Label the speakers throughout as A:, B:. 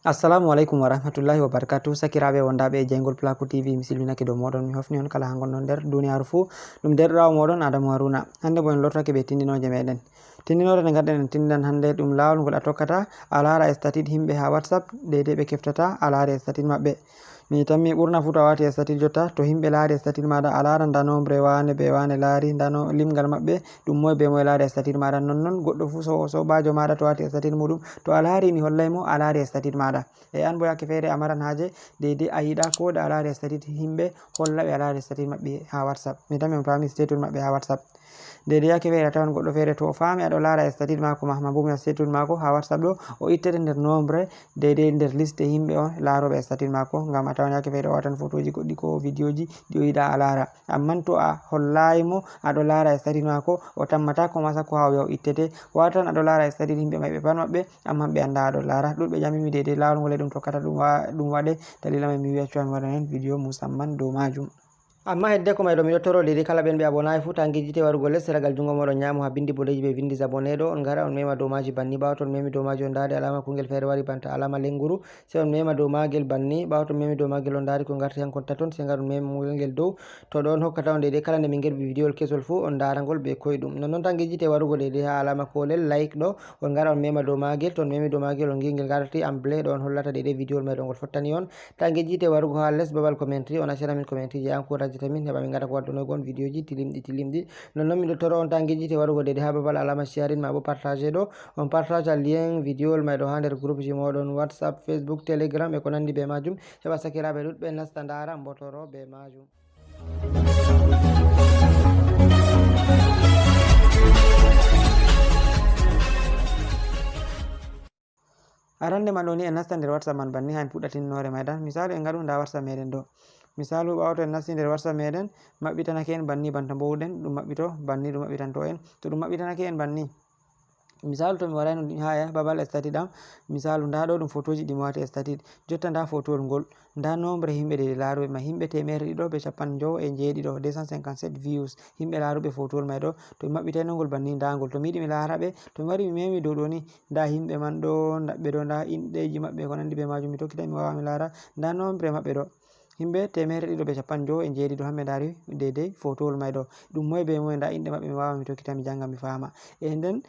A: Assalamu alaikum warahmatullahi wabarakatuh. Sakiraɓe wondaɓe jeyngol Plaku TV, mi silminake dow moɗon, mi hofni on kala ha gonɗon nder duniyaru fuu. Ɗum derɗirawo moɗon Adamu Haruna. Hande bo en lortake ɓe tindinoje meɗen. Tindinore nde gadden en tindinan hande ɗum lawol ngol a tokkata a lara statut himɓe ha WhatsApp daidai ɓe keftata a lari statut maɓɓe. Mi tammi ɓurna fu to a wati statut jotta to himɓe laari statut maɗa a laran nda nombre wane be wane laari, nda no limgal maɓɓe ɗum moye be moye laari statut maɗa. Nonnon goɗɗo fu sobajo maɗa to wati statut muɗum to a laari ni hollay mo a laari statut maɗa. E an bo yake fere a maran haje daidai a yiɗa ko da a laari statut himɓe hollaɓe a laari statut maɓɓe ha WhatsApp. Mi tammi on fami statut maɓɓe ha WhatsApp. Daidai yake fere a tawan goɗɗo fere to o fami aɗo lara statut mako mahma bo statut mako ha WhatsApp ɗo o ittete nder nombre daidai nder liste himɓe on laroɓe statut mako, ngam a tawan yake fere o watan photoji goɗɗi ko videoji ɗi o yiɗa a lara. Amman to a hollayi mo aɗo lara statut mako o tammata ko masa ko ha o yaha o ittete, watan aɗo lara statut himɓe mayɓe pat maɓɓe amma ɓe anda aɗo lara. Ɗuɗɓe ƴamimi daidai lawol ngol ɗum tokkata ɗum waɗe dalila mai mi wi accu mi waɗan en video musamman dow majum. Amma hedde ko mayɗo miɗo toro daidai kala ɓen ɓe abonayi fu ta gijjite warugo les seragal jungo moɗon nyamo ha bindi bodeji ɓe vindi abonné ɗo on gara on mema dow maji banni. Ɓawo to on memi dow maji on dari alama kungel fere wari banta alama lenguru, sai on mema dow magel banni. Ɓawo to on memi dow magel on dari ko garti hankon taton, sai gar on mema ngel dow to ɗo on hokkata on daidai kala nde min gerɓi video kesol fu on dara ngol be koyɗum. Nonnon tan gijjite warugo daidai ha alama kolel like ɗo on gara on mema dow magel, to on memi dow magel on gi ngel garti amble ɗo on hollata daidai video meɗon ngol fottani on. Ta gijjite warugo ha les babal commentary on accana min commentary je encourage tamin heɓa min gada ko waddunogon videoji tilimɗi. Nonnon miɗo toro on ta gijjite warugo daidai ha babal alama sharing ma bo partage ɗo on partage lien video mai ɗo ha nder groupe ji moɗon WhatsApp, Facebook, Telegram e ko nandi be majum, heɓa sakiraɓe ɗuɗɓe nasta ndara mbotoro be majum. Arande man ɗo ni en nasta nder WhatsApp man banni ha en puɗɗa tindinore maɗa. Misalu en gaɗu nda WhatsApp meɗen ɗo. Misalu ɓawo to en nasti nder WhatsApp meɗen maɓɓitanake en banni banta mbowuɗen ɗum maɓɓito banni ɗum maɓɓitanto en. To ɗum maɓɓitanake en banni, misalu to mi waɗayno haya babal statut ɗam, misalu nda ɗo ɗum photoji ɗi mi wati statut jotta nda photowol ngol, nda nombre himɓe daidai laroɓe mai himɓe 1,257 257 views himɓe laroɓe photowol mai ɗo. To mi maɓɓitayno ngol banni nda ngol, to mi yiɗi mi laraɓe to mi wari mi memi dow ɗo ni nda himɓe man ɗo daɓɓe ɗo, nda inɗeji maɓɓe ko nandi be majum, mi tokkitai mi wawa mi lara nda nombre maɓɓe ɗo himɓe 257 hamɓe dari daidai photowol mai ɗo ɗum moye be moye, nda inɗe maɓɓe mi wawa mi tokkita mi janga mi fama. E nden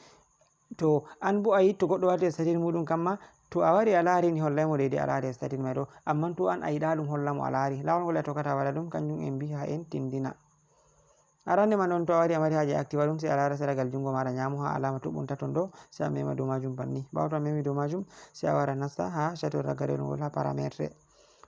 A: to an bo a yi to goɗɗo wati statut muɗum kamma to a wari a lari ni hollay mo daidai a lari statut mai ɗo, amma to an a yiɗa ɗum holla mo a lari, lawol ngol a tokkata waɗa ɗum kanjum en mbi ha en tindina. Arande man on to a wari a mari haje activa ɗum sai a lara seragal jungo maɗa nyamo ha alama toɓɓon taton ɗo sai a mema dow majum banni. Ɓawo to a memi dow majum sai a wara nasta ha chaton raggarewol ngol ha parametre.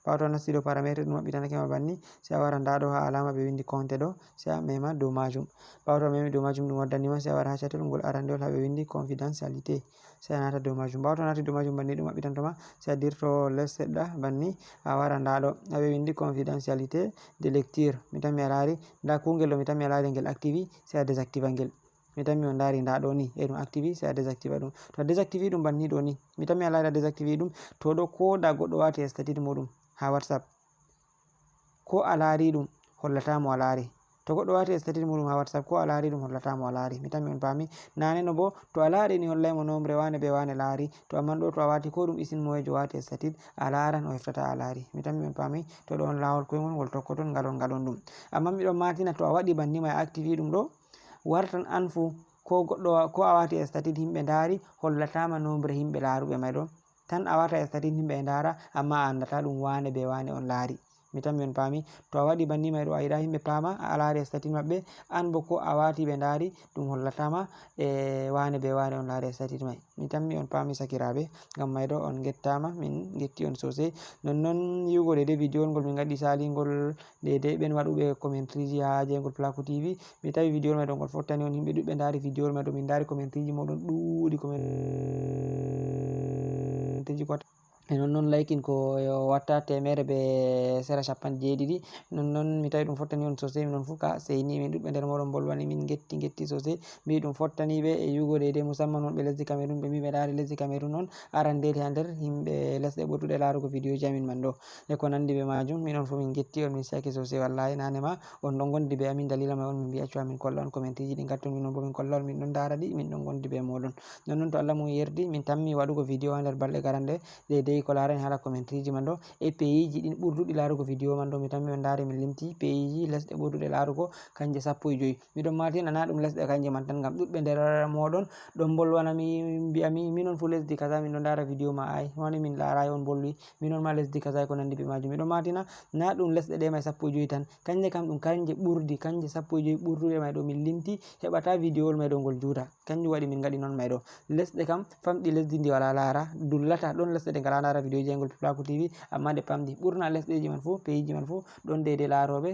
A: Ɓawo to a nasti dow parametre ɗum maɓɓitanake ma banni sai a wara nda ɗo ha alama ɓe windi compte ɗo sai a mema dow majum. Ɓawo to a memi dow majum ɗum waddanima sai a wara ha chatel ngol arandewol ha ɓe windi confidentialité sai a nata dow majum. Ɓawo to a nati dow majum banni ɗum maɓɓitantoma sai a dirto les seɗɗa banni a wara nda ɗo ha ɓe windi confidentialité de lecture, mi tammi a lari nda kungel ɗo mi tammi a lari ngel activi sai a désactiva ngel, mi tammi on dari nda ɗo ni e ɗum activi sai a désactiva ɗum. To a désactivi ɗum banni ɗo ni mi tammi a lari a désactivi ɗum to ɗo ko da goɗɗo wati statut muɗum ha WhatsApp ko a lari ɗum hollatamo a lari, to goɗɗo wati statut muɗum ha WhatsApp ko a lari ɗum hollatamo a lari, mi tammi on pami. Nane no bo to a lari ni hollay mo nombre wane be wane lari, to amman ɗo to a wati ko ɗum isin moyejo wati statut a laran o heftata a lari, mi tammi on pami. To ɗo on lawol koyngol ngol tokkoton ngalon ɗum, amma miɗon matina to a waɗi banni mai a activi ɗum ɗo wartan an fu ko goɗɗo ko a wati statut himɓe dari hollatama nombre himɓe laruɓe mai ɗo, tan a wata statut himɓe e dara amma a andata ɗum wane be wane on lari, mi tammi on pami. To a waɗi banni mai ɗo a yiɗa himɓe pama a lari statut maɓɓe, an bo ko a wati ɓe dari ɗum hollatama e wane be wane on lari statut mai, mi tammi on pami sakiraɓe. Ngam mai ɗo on gettama, min getti on sosai. Nonnon yi'ugo daidai video ngol min gaɗi salingol daidai ɓen waɗuɓe commentary ji ha jeyngol Plaku TV, mi tawi video mai ɗo ngol fottani on, himɓe ɗuɗɓe dari video mai ɗo min dari commentary ji moɗon ɗuɗi commentary ji e nonnon liking ko watta 100/50, nonnon mi tawi ɗum fottani on sosai. Minon fu ka seyni min ɗuɗɓe nder moɗon bolwani min getti sosai, mi ɗum fottani ɓe e yugo daidai musamman wonɓe lesdi Cameroon ɓe mbi ɓe lari lesdi Cameroon on arandere ha nder himɓe lesɗe ɓurduɗe larugo video ji amin man ɗo e ko nandi be majum. Minon fu min getti on min seki sosai wallahi, nane ma on ɗon gondi be amin dalila mai on min mbi accu min kolla on commentary ji ɗi gatton, minon bo min kolla on min ɗon dara ɗi min ɗon gondi be moɗon. Nonnon to Allah mum yerdi min tammi waɗugo video ha nder balɗe garande daidai dai ko larani hala commentary ji man do e payiji din ɓurduɗi larugo video man do mi tammi on dari min limti payiji lesɗe ɓurduɗe larugo kanje 15 miɗon matina na ɗum lesɗe kanje man tan ngam ɗuɗɓe nder moɗon ɗon bolwana mi mbi'ami minon fu lesdi kaza min ɗon dara video ma ai wani min larai on bolwi minon ma lesdi kaza ko nandi be majum miɗon matina na ɗum lesɗe ɗe mai 15 tan kanje kam ɗum kanje ɓurdi kanje 15 ɓurduɗe mai ɗo min limti heɓata videowol mai ɗo ngol juuta kanjum waɗi min gaɗi non mai ɗo lesɗe kam famɗi lesdi ndi wala lara dullata ɗon lesɗe ɗe ngala lara video ji ngol Pulaku TV amma nde famɗi ɓurna lesɗeji man fu payiji man fu ɗon daidai laroɓe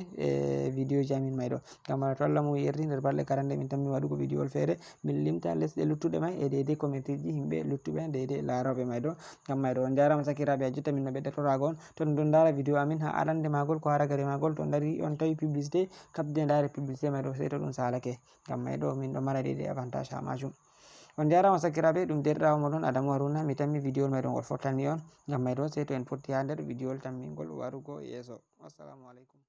A: video ji amin mai ɗo ngam to Allah mu yerdi nder balɗe karande min tammi waɗugo videowol fere min limta lesɗe luttuɗe mai e daidai commentary ji himɓe luttuɓe daidai laroɓe mai ɗo ngam mai ɗo on jarama sakiraɓe a jotta min no ɓeddotorago on to on ɗon dara video amin ha arande magol ko haragare magol to dari on tawi publicité kabde dare publicité mai ɗo sei to ɗum salake ngam mai ɗo min ɗo mara daidai avantage ha majum on jarama sakiraɓe ɗum derɗirawo moɗon Adamu Haruna mi tammi videowol mai ɗo ngol fottani on ngam mai ɗo sei to en potti ha nder videowol tammingol warugo yeso. Assalamu alaikum.